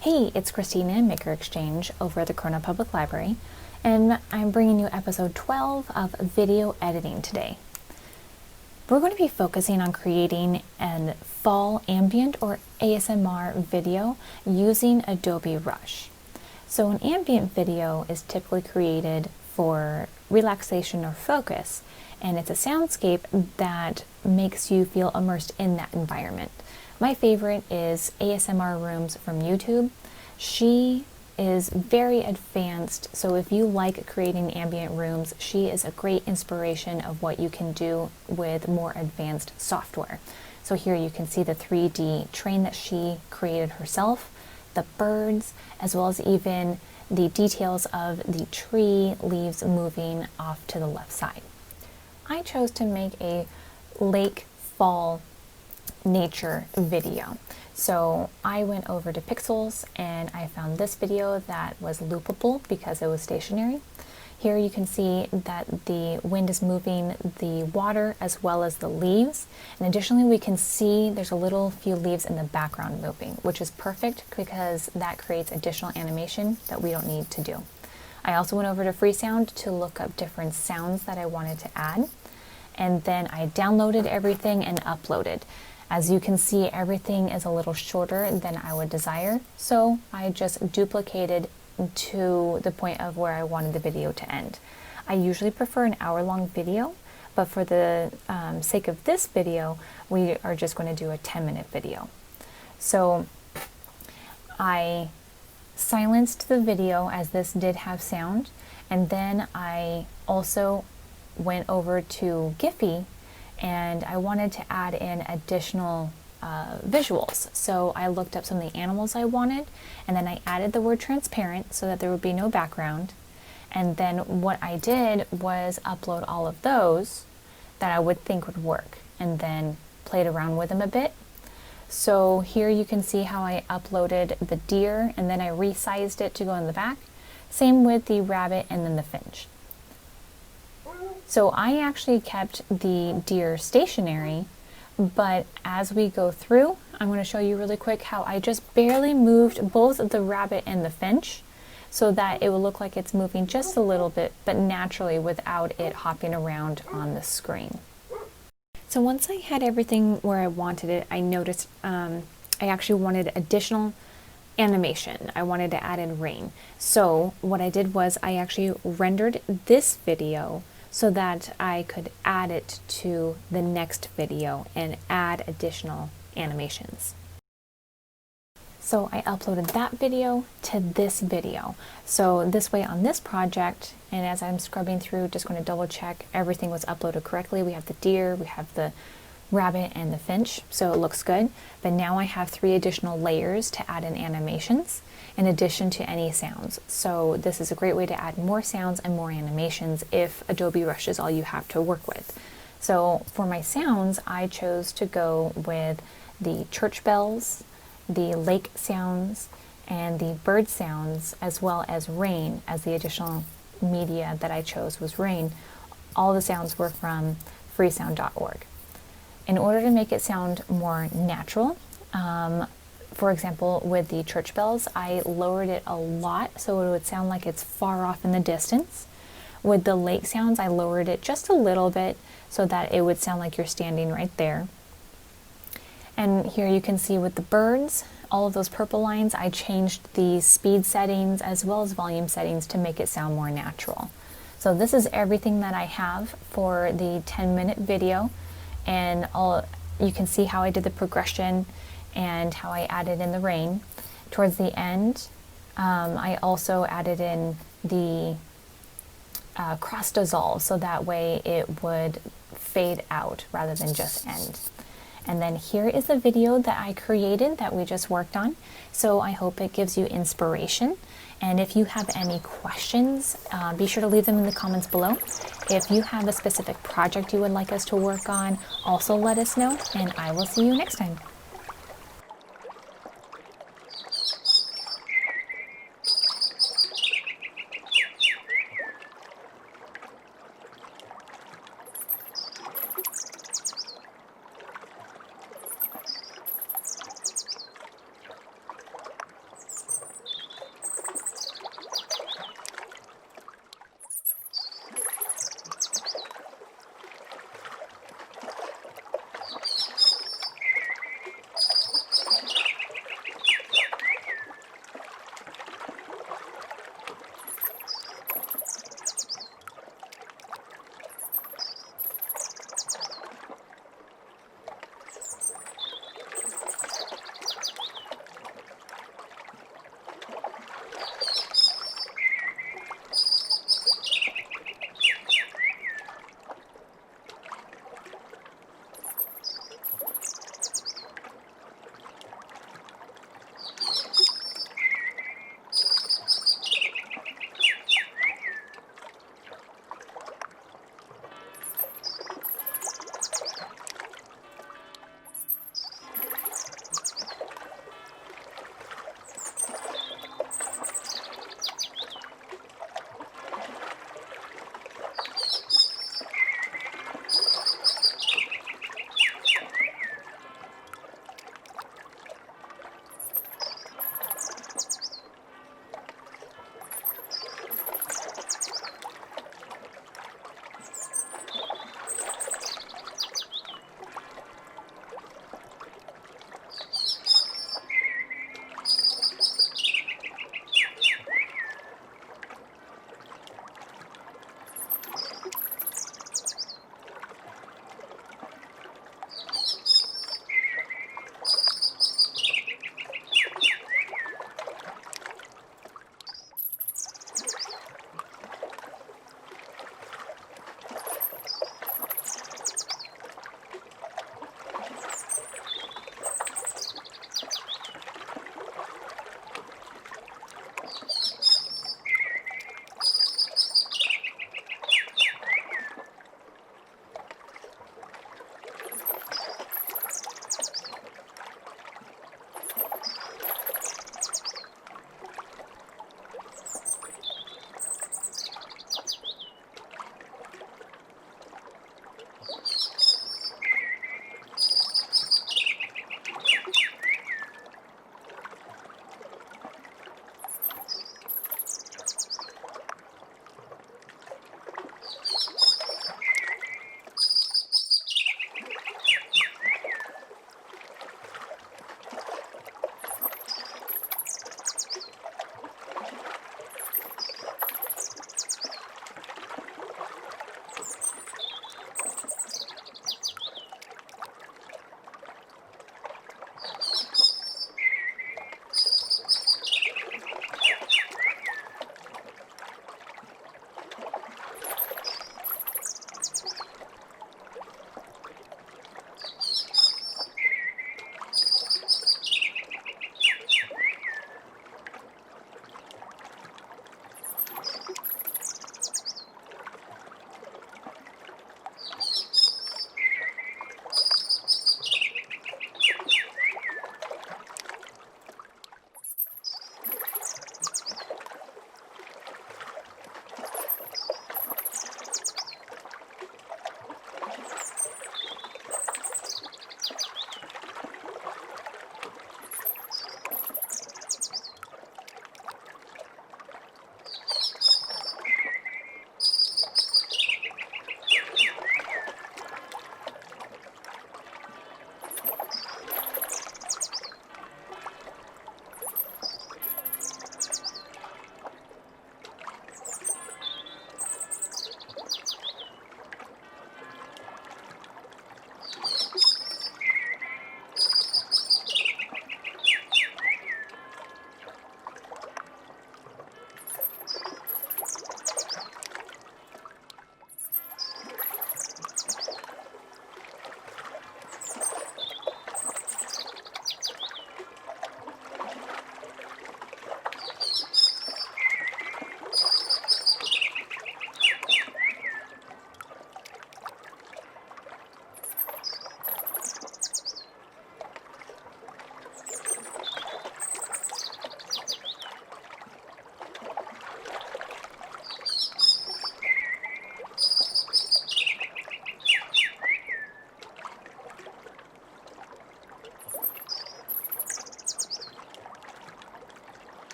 Hey, it's Kristina, Maker Exchange, over at the Corona Public Library, and I'm bringing you episode 12 of video editing today. We're going to be focusing on creating a fall ambient or ASMR video using Adobe Rush. So an ambient video is typically created for relaxation or focus, and it's a soundscape that makes you feel immersed in that environment. My favorite is ASMR Rooms from YouTube. She is very advanced, so if you like creating ambient rooms, she is a great inspiration of what you can do with more advanced software. So here you can see the 3D train that she created herself, the birds, as well as even the details of the tree leaves moving off to the left side. I chose to make a lake fall nature video. So I went over to Pixels and I found this video that was loopable because it was stationary. Here you can see that the wind is moving the water as well as the leaves. And additionally, we can see there's a little few leaves in the background moving, which is perfect because that creates additional animation that we don't need to do. I also went over to Freesound to look up different sounds that I wanted to add. And then I downloaded everything and uploaded. As you can see, everything is a little shorter than I would desire, so I just duplicated to the point of where I wanted the video to end. I usually prefer an hour-long video, but for the sake of this video, we are just going to do a 10-minute video. So I silenced the video as this did have sound, and then I also went over to Giphy and I wanted to add in additional visuals. So I looked up some of the animals I wanted, and then I added the word transparent so that there would be no background. And then what I did was upload all of those that I would think would work, and then played around with them a bit. So here you can see how I uploaded the deer, and then I resized it to go in the back. Same with the rabbit and then the finch. So I actually kept the deer stationary, but as we go through, I'm going to show you really quick how I just barely moved both the rabbit and the finch so that it will look like it's moving just a little bit, but naturally without it hopping around on the screen. So once I had everything where I wanted it, I noticed I actually wanted additional animation. I wanted to add in rain. So what I did was I actually rendered this video so that I could add it to the next video and add additional animations. So I uploaded that video to this video. So this way on this project, and as I'm scrubbing through, just going to double check everything was uploaded correctly. We have the deer, we have the rabbit and the finch, so it looks good. But now I have 3 additional layers to add in animations in addition to any sounds. So this is a great way to add more sounds and more animations if Adobe Rush is all you have to work with. So for my sounds, I chose to go with the church bells, the lake sounds, and the bird sounds, as well as rain as the additional media that I chose was rain. All the sounds were from freesound.org. In order to make it sound more natural, for example, with the church bells, I lowered it a lot so it would sound like it's far off in the distance. With the lake sounds, I lowered it just a little bit so that it would sound like you're standing right there. And here you can see with the birds, all of those purple lines, I changed the speed settings as well as volume settings to make it sound more natural. So this is everything that I have for the 10-minute video, and you can see how I did the progression and how I added in the rain. Towards the end, I also added in the cross dissolve, so that way it would fade out rather than just end. And then here is the video that I created that we just worked on. So I hope it gives you inspiration. And if you have any questions, be sure to leave them in the comments below. If you have a specific project you would like us to work on, also let us know, and I will see you next time.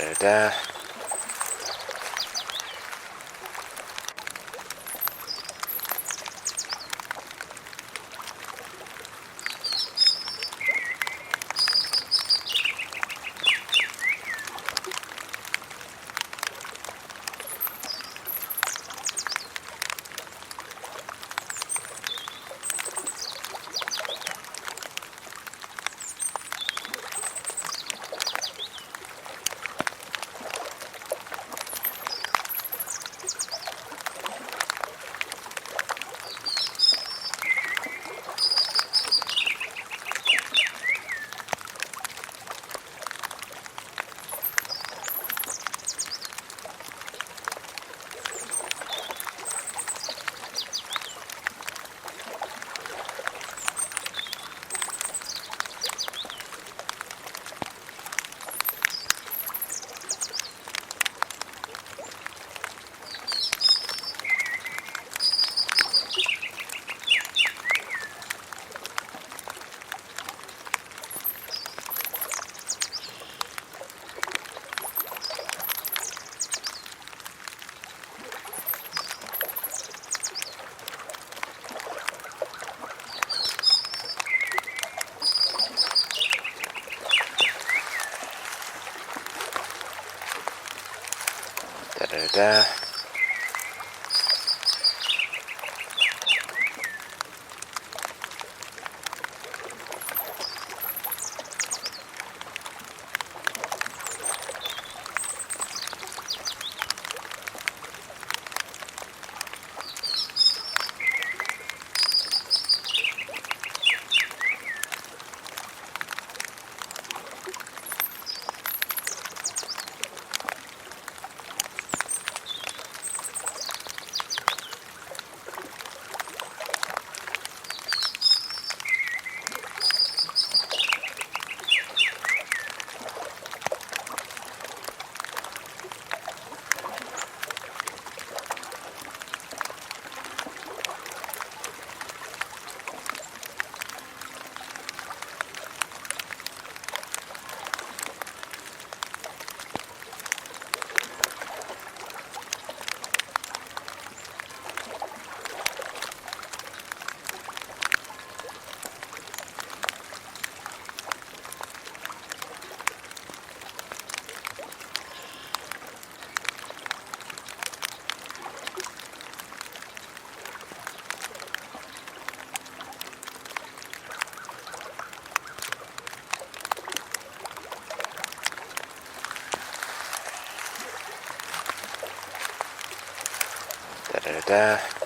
Da-da-da. Da-da-da. Da-da-da.